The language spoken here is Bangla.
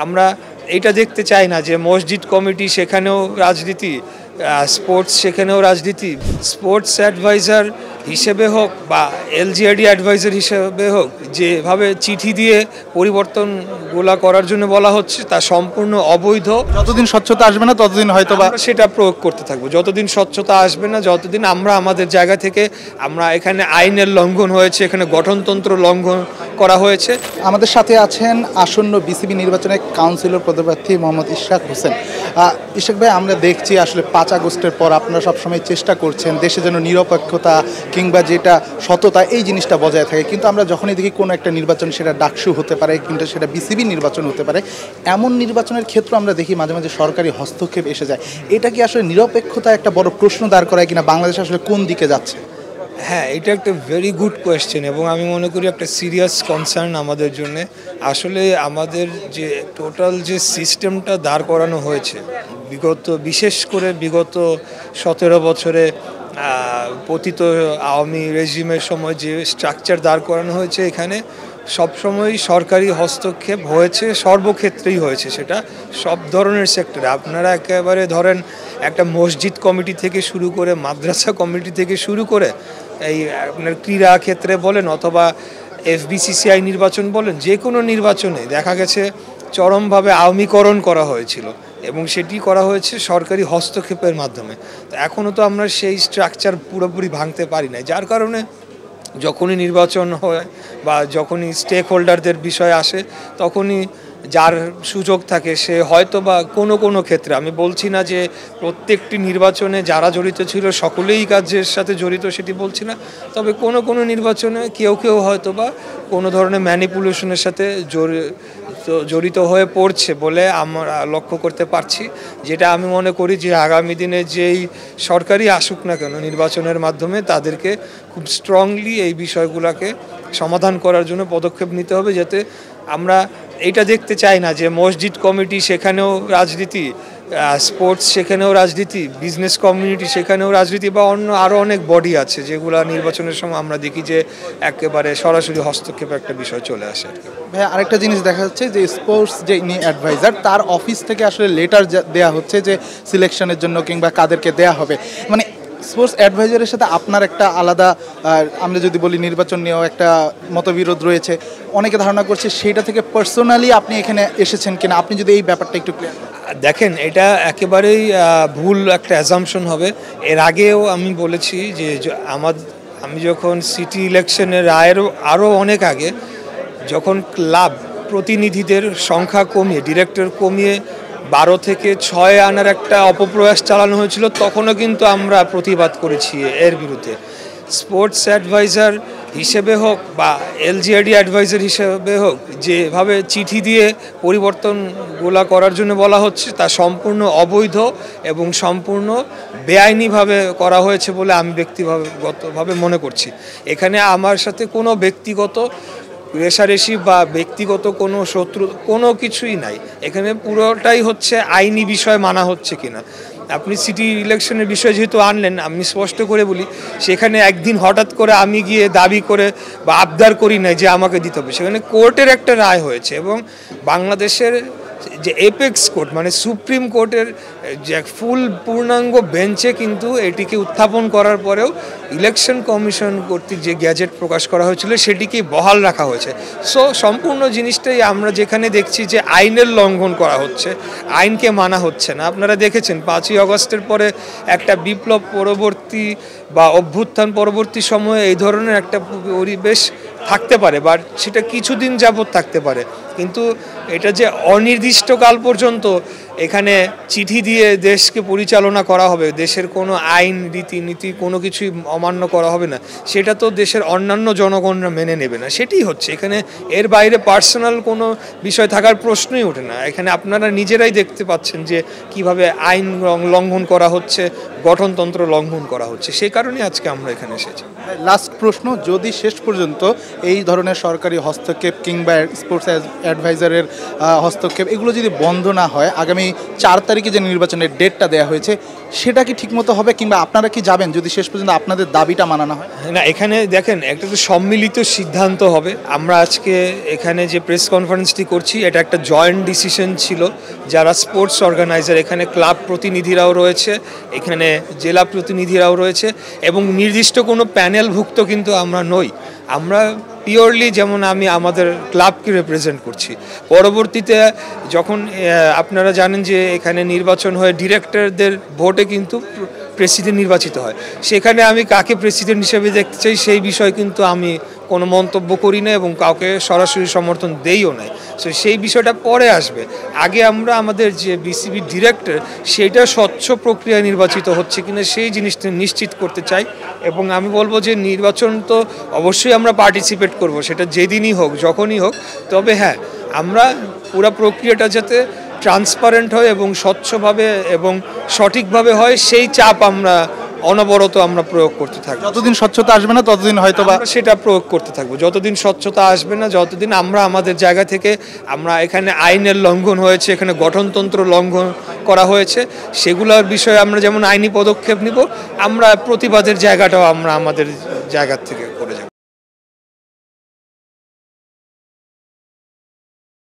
আমরা এটা দেখতে চাই না যে মসজিদ কমিটি সেখানেও রাজনীতি, স্পোর্টস সেখানেও রাজনীতি। স্পোর্টস অ্যাডভাইজার হিসেবে হোক বা এলজিআরডি অ্যাডভাইজার হিসেবে হোক, যেভাবে চিঠি দিয়ে পরিবর্তনগুলো করার জন্য বলা হচ্ছে তা সম্পূর্ণ অবৈধ। যতদিন স্বচ্ছতা আসবে না ততদিন হয়তো বা সেটা প্রয়োগ করতে থাকবো। যতদিন স্বচ্ছতা আসবে না, যতদিন আমরা আমাদের জায়গা থেকে আমরা এখানে আইনের লঙ্ঘন হয়েছে, এখানে গঠনতন্ত্র লঙ্ঘন করা হয়েছে। আমাদের সাথে আছেন আসন্ন বিসিবি নির্বাচনে কাউন্সিলর পদপ্রার্থী মোহাম্মদ ইশরাক হোসেন। ইশরাক ভাই, আমরা দেখছি আসলে 5 আগস্টের পর আপনারা সবসময় চেষ্টা করছেন দেশে যেন নিরপেক্ষতা কিংবা যেটা সততা এই জিনিসটা বজায় থাকে, কিন্তু আমরা যখনই দেখি কোনো একটা নির্বাচন, সেটা ডাকসু হতে পারে কিন্তু সেটা বিসিবি নির্বাচন হতে পারে, এমন নির্বাচনের ক্ষেত্রে আমরা দেখি মাঝে মাঝে সরকারি হস্তক্ষেপ এসে যায়। এটা কি আসলে নিরপেক্ষতা একটা বড় প্রশ্ন দাঁড় করায় কিনা? বাংলাদেশ আসলে কোন দিকে যাচ্ছে? হ্যাঁ, এটা একটা ভেরি গুড কোয়েশ্চেন এবং আমি মনে করি একটা সিরিয়াস কনসার্ন আমাদের জন্যে। আসলে আমাদের যে টোটাল যে সিস্টেমটা দাঁড় করানো হয়েছে বিশেষ করে বিগত 17 বছরে পতিত আওয়ামী রেজিমের সময় যে স্ট্রাকচার দাঁড় করানো হয়েছে, এখানে সবসময়ই সরকারি হস্তক্ষেপ হয়েছে, সর্বক্ষেত্রেই হয়েছে, সেটা সব ধরনের সেক্টরে। আপনারা একেবারে ধরেন একটা মসজিদ কমিটি থেকে শুরু করে মাদ্রাসা কমিটি থেকে শুরু করে এই আপনার ক্রীড়া ক্ষেত্রে বলেন অথবা এফবিসিসিআই নির্বাচন বলেন, যে কোনো নির্বাচনে দেখা গেছে চরমভাবে আওয়ামীকরণ করা হয়েছিল এবং সেটি করা হয়েছে সরকারি হস্তক্ষেপের মাধ্যমে। তো এখনও তো আমরা সেই স্ট্রাকচার পুরোপুরি ভাঙতে পারি না, যার কারণে যখনই নির্বাচন হয় বা যখনই স্টেক হোল্ডারদের বিষয় আসে তখনই যার সুযোগ থাকে সে হয়তো বা কোনো ক্ষেত্রে, আমি বলছি না যে প্রত্যেকটি নির্বাচনে যারা জড়িত ছিল সকলেই কাজের সাথে জড়িত সেটি বলছি না, তবে কোনো নির্বাচনে কেউ হয়তো বা কোনো ধরনের ম্যানিপুলেশনের সাথে জড়িত হয়ে পড়ছে বলে আমরা লক্ষ্য করতে পারছি। যেটা আমি মনে করি যে আগামী দিনে যেই সরকারই আসুক না কেন নির্বাচনের মাধ্যমে তাদেরকে খুব স্ট্রংলি এই বিষয়গুলোকে সমাধান করার জন্য পদক্ষেপ নিতে হবে, যাতে আমরা এটা দেখতে চাই না যে মসজিদ কমিটি সেখানেও রাজনীতি, স্পোর্টস সেখানেও রাজনীতি, বিজনেস কমিউনিটি সেখানেও রাজনীতি বা অন্য আরও অনেক বডি আছে যেগুলো নির্বাচনের সময় আমরা দেখি যে একেবারে সরাসরি হস্তক্ষেপ একটা বিষয় চলে আসে। ভাই, আরেকটা জিনিস দেখা যাচ্ছে যে স্পোর্টস যে অ্যাডভাইজার তার অফিস থেকে আসলে লেটার দেওয়া হচ্ছে যে সিলেকশনের জন্য কিংবা কাদেরকে দেয়া হবে, মানে স্পোর্টস অ্যাডভাইজারের সাথে আপনার একটা আলাদা, আমরা যদি বলি নির্বাচন নিয়েও একটা মতবিরোধ রয়েছে, অনেকে ধারণা করছে সেটা থেকে পার্সোনালি আপনি এখানে এসেছেন কিনা, আপনি যদি এই ব্যাপারটা একটু ক্লিয়ার। দেখেন, এটা একেবারেই ভুল একটা অ্যাজাম্পশন হবে। এর আগেও আমি বলেছি যে আমি যখন সিটি ইলেকশনের আরও অনেক আগে যখন ক্লাব প্রতিনিধিদের সংখ্যা কমিয়ে, ডিরেক্টর কমিয়ে 12 থেকে 6 আনার একটা অপপ্রয়াস চালানো হয়েছিল, তখনও কিন্তু আমরা প্রতিবাদ করেছি এর বিরুদ্ধে। স্পোর্টস অ্যাডভাইজার হিসেবে হোক বা এলজিআরডি অ্যাডভাইজার হিসেবে হোক, যেভাবে চিঠি দিয়ে পরিবর্তনগুলো করার জন্য বলা হচ্ছে তা সম্পূর্ণ অবৈধ এবং সম্পূর্ণ বেআইনিভাবে করা হয়েছে বলে আমি ব্যক্তিগতভাবে মনে করছি। এখানে আমার সাথে কোনো ব্যক্তিগত রেশারেশি বা ব্যক্তিগত কোনো শত্রু কোনো কিছুই নাই, এখানে পুরোটাই হচ্ছে আইনি বিষয় মানা হচ্ছে কিনা। আপনি সিটি ইলেকশনের বিষয় যেহেতু আনলেন, আমি স্পষ্ট করে বলি, সেখানে একদিন হঠাৎ করে আমি গিয়ে দাবি করে বা আবদার করি নাই যে আমাকে দিতে হবে, সেখানে কোর্টের একটা রায় হয়েছে এবং বাংলাদেশের যে এপেক্স কোর্ট মানে সুপ্রিম কোর্টের যে পূর্ণাঙ্গ বেঞ্চে কিন্তু এটিকে উত্থাপন করার পরেও ইলেকশন কমিশন কর্তৃক যে গ্যাজেট প্রকাশ করা হয়েছিল সেটিকে বহাল রাখা হয়েছে। সো সম্পূর্ণ জিনিসটাই আমরা যেখানে দেখছি যে আইনের লঙ্ঘন করা হচ্ছে, আইনকে মানা হচ্ছে না। আপনারা দেখেছেন 5ই আগস্টের পরে একটা বিপ্লব পরবর্তী বা অভ্যুত্থান পরবর্তী সময়ে এই ধরনের একটা পরিবেশ থাকতে পারে বা সেটা কিছুদিন যাবৎ থাকতে পারে, কিন্তু এটা যে অনির্দিষ্টকাল পর্যন্ত এখানে চিঠি দিয়ে দেশকে পরিচালনা করা হবে, দেশের কোনো আইন রীতিনীতি কোনো কিছুই অমান্য করা হবে না, সেটা তো দেশের অন্যান্য জনগণরা মেনে নেবে না। সেটাই হচ্ছে এখানে, এর বাইরে পার্সোনাল কোনো বিষয় থাকার প্রশ্নই ওঠে না। এখানে আপনারা নিজেরাই দেখতে পাচ্ছেন যে কিভাবে আইন লঙ্ঘন করা হচ্ছে, গঠনতন্ত্র লঙ্ঘন করা হচ্ছে, সেই কারণেই আজকে আমরা এখানে এসেছি। লাস্ট প্রশ্ন, যদি শেষ পর্যন্ত এই ধরনের সরকারি হস্তক্ষেপ কিংবা স্পোর্টস অ্যাডভাইজারের হস্তক্ষেপ এগুলো যদি বন্ধ না হয়, আগামী 4 তারিখে যে নির্বাচনের ডেটটা দেওয়া হয়েছে সেটা কি ঠিকমতো হবে, কিংবা আপনারা কি যাবেন যদি শেষ পর্যন্ত আপনাদের দাবিটা মানানো হয়? না, এখানে দেখেন একটা তো সম্মিলিত সিদ্ধান্ত হবে। আমরা আজকে এখানে যে প্রেস কনফারেন্সটি করছি এটা একটা জয়েন্ট ডিসিশন ছিল। যারা স্পোর্টস অর্গানাইজার, এখানে ক্লাব প্রতিনিধিরাও রয়েছে, এখানে জেলা প্রতিনিধিরাও রয়েছে, এবং নির্দিষ্ট কোনো প্যানেলভুক্ত কিন্তু আমরা নই। আমরা পিওরলি, যেমন আমি আমাদের ক্লাবকে রিপ্রেজেন্ট করছি। পরবর্তীতে যখন আপনারা জানেন যে এখানে নির্বাচন হয়ে ডিরেক্টরদের ভোটে কিন্তু প্রেসিডেন্ট নির্বাচিত হয়, সেখানে আমি কাকে প্রেসিডেন্ট হিসেবে দেখতে চাই সেই বিষয়ে কিন্তু আমি কোনো মন্তব্য করি না এবং কাউকে সরাসরি সমর্থন দেইও নাই। সো সেই বিষয়টা পরে আসবে। আগে আমরা আমাদের যে বিসিবি ডিরেক্টর, সেটা স্বচ্ছ প্রক্রিয়া নির্বাচিত হচ্ছে কিনা সেই জিনিসটা নিশ্চিত করতে চাই। এবং আমি বলবো যে নির্বাচন তো অবশ্যই আমরা পার্টিসিপেট করব, সেটা যেদিনই হোক, যখনই হোক। তবে হ্যাঁ, আমরা পুরো প্রক্রিয়াটা যাতে ট্রান্সপারেন্ট হয় এবং স্বচ্ছভাবে এবং সঠিকভাবে হয়, সেই চাপ আমরা অনবরত আমরা প্রয়োগ করতে থাকবো। যতদিন স্বচ্ছতা আসবে না ততদিন হয়তো বা সেটা প্রয়োগ করতে থাকবো। যতদিন স্বচ্ছতা আসবে না, যতদিন আমরা আমাদের জায়গা থেকে, আমরা এখানে আইনের লঙ্ঘন হয়েছে, এখানে গঠনতন্ত্র লঙ্ঘন করা হয়েছে, সেগুলোর বিষয়ে আমরা যেমন আইনি পদক্ষেপ নিব, আমরা প্রতিবাদের জায়গাটাও আমরা আমাদের জায়গা থেকে করে যাব।